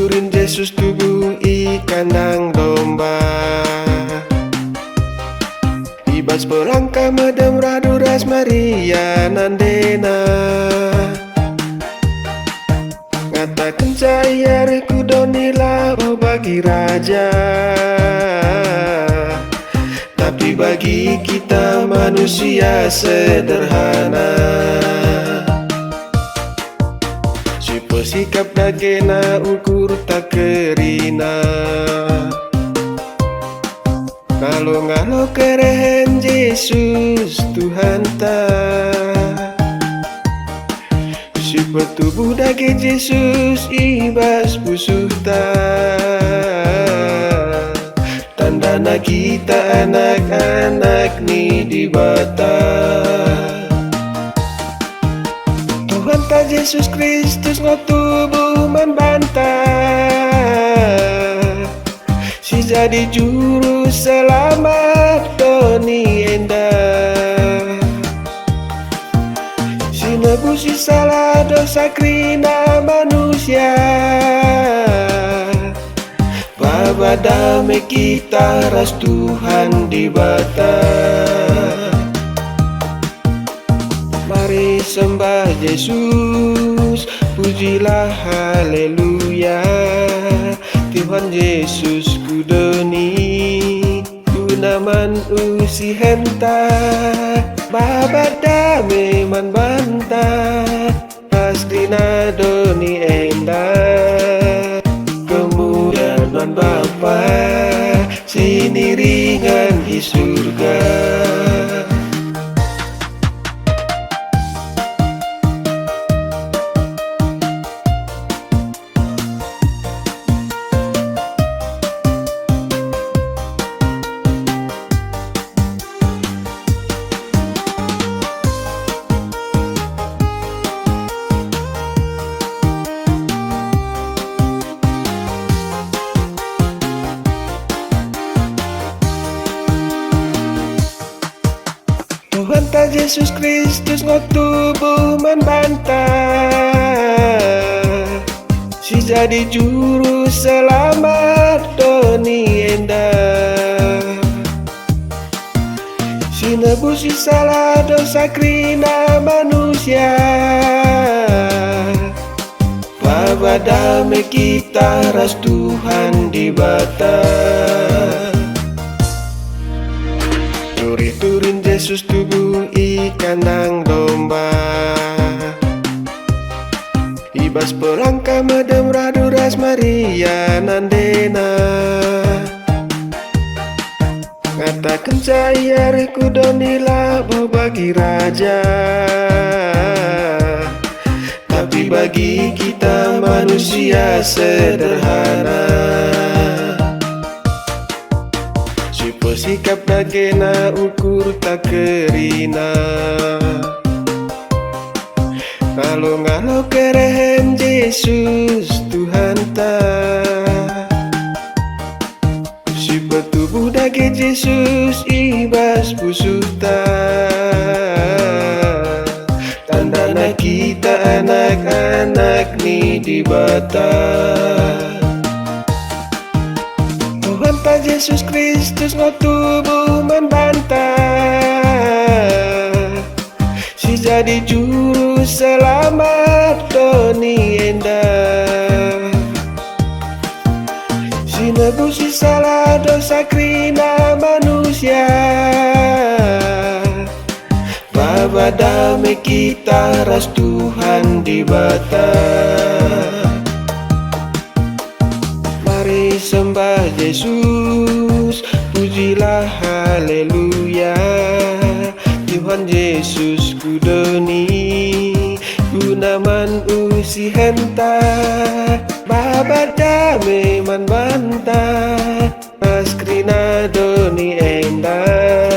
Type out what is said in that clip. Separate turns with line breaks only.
turin Yesus tubuh kandang domba. Ibas pelangka medem raduras Maria nandena. Ngatakan saya reku donila oh bagi raja. Tapi bagi kita manusia sederhana, siapa sikap dagena ukur tak kerina. Ngalo-ngalo kerehen Yesus Tuhan ta, siapa tubuh daging Yesus ibas busuh ta. Tandana kita anak-anak ni di bata. Tuhan ta Yesus Kristus ngotubuh membantah, si jadi juru selamat doni endah. Si nebusi salah dosa krina manusia, Bapa damai kita ras Tuhan di bata. Mari sembah Yesus, pujilah haleluya. Tuhan Yesus kudoni, gunaman usi henta. Bapa damai man banta, pastrina doni endah. Kemudian non Bapa sini ringan di surga. Tuhan ta Yesus Kristus ngotubuh membantah, si jadi juru selamat doni endah. Si nebusi salah dosa krina manusia, Bapa damai kita ras Tuhan di bata. Turin Yesus tubuh kandang domba. Ibas pelangka medem raduras Maria nandena. Ngatakan saya reku donila oh bagi raja. Tapi bagi kita manusia sederhana, siapa sikap dagena ukur tak kerina. Ngalo-ngalo kerehen Yesus Tuhan ta, siapa tubuh daging Yesus ibas busuh ta. Tandana kita anak-anak ni di bata. Tuhan ta Yesus Kristus ngotubuh membantah, si jadi juru selamat doni endah. Si nebusi salah dosa krina manusia, Bapa damai kita ras Tuhan di bata. Mari sembah Yesus, pujilah haleluya. Tuhan Yesus kudoni, gunaman usi henta. Bapa damai man bantah, paskrina doni endah.